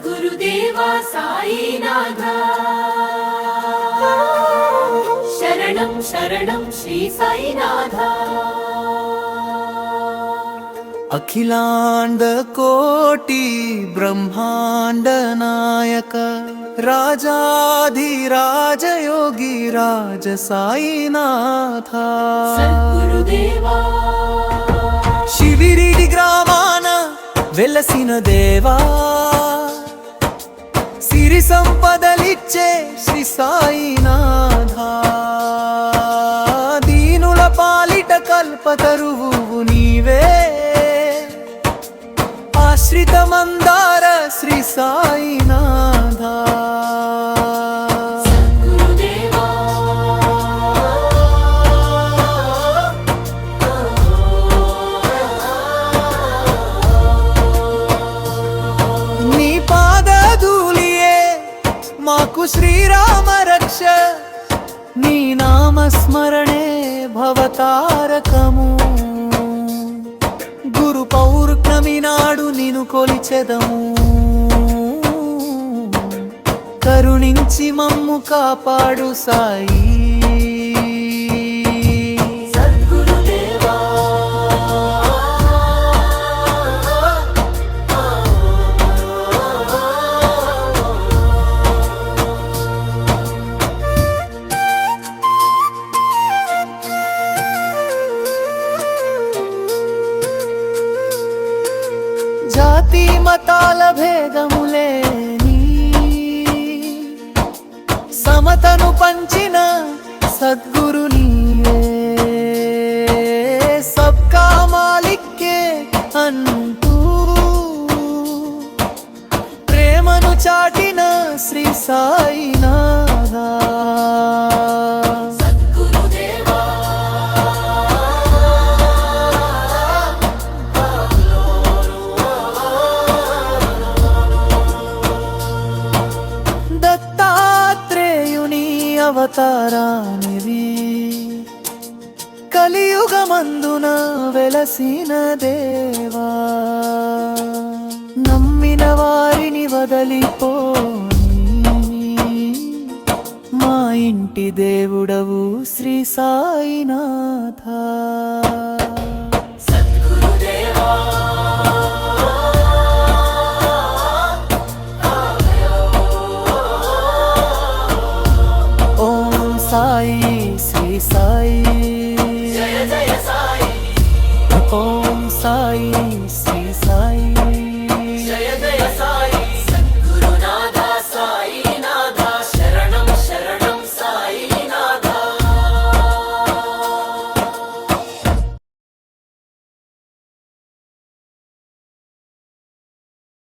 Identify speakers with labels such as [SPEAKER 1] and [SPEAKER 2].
[SPEAKER 1] సద్గురుదేవా సాయినాథా శరణం శరణం శ్రీ సాయినాథా
[SPEAKER 2] అఖిలాండ కోటి బ్రహ్మాండ నాయక రాజాధిరాజయోగి రాజ సాయినాథ
[SPEAKER 1] సద్గురుదేవా
[SPEAKER 2] శివిరిడి గ్రామాన వెలసిన దేవా సిరి సంపదలిచ్చే శ్రీ సాయినాథ దీనుల పాలిట కల్పతరువు నీవే ఆశ్రిత మందార శ్రీ సాయినాథ
[SPEAKER 1] సద్గురుదేవా
[SPEAKER 2] నీ పాదధూళియే మాకు శ్రీరామ రక్ష నీ నామస్మరణే భవతారకము గురు పౌర్ణమి నాడు నిను కొలిచెదము కరుణించి మమ్ము కాపాడు సాయి
[SPEAKER 1] సద్గురుదేవా
[SPEAKER 2] జాతి మతాల భేదములేని సమతను పంచిన సద్గురు నీవే సబ్కా మాలిక్కే అంటూ ప్రేమను చాటిన శ్రీ సాయినాథ
[SPEAKER 1] సద్గురుదేవా
[SPEAKER 2] దత్తాత్రేయుని అవతారానివి కలియుగమందున వెలసిన దేవా నమ్మిన వారిని వదలిపోని మా ఇంటి దేవుడవు శ్రీ సాయినాథ
[SPEAKER 1] సద్గురుదేవా
[SPEAKER 2] ఓం సాయి శ్రీ సాయి
[SPEAKER 1] జయ జయ సాయి
[SPEAKER 2] ఓం సాయి శ్రీ సాయి
[SPEAKER 1] జయ జయ సాయి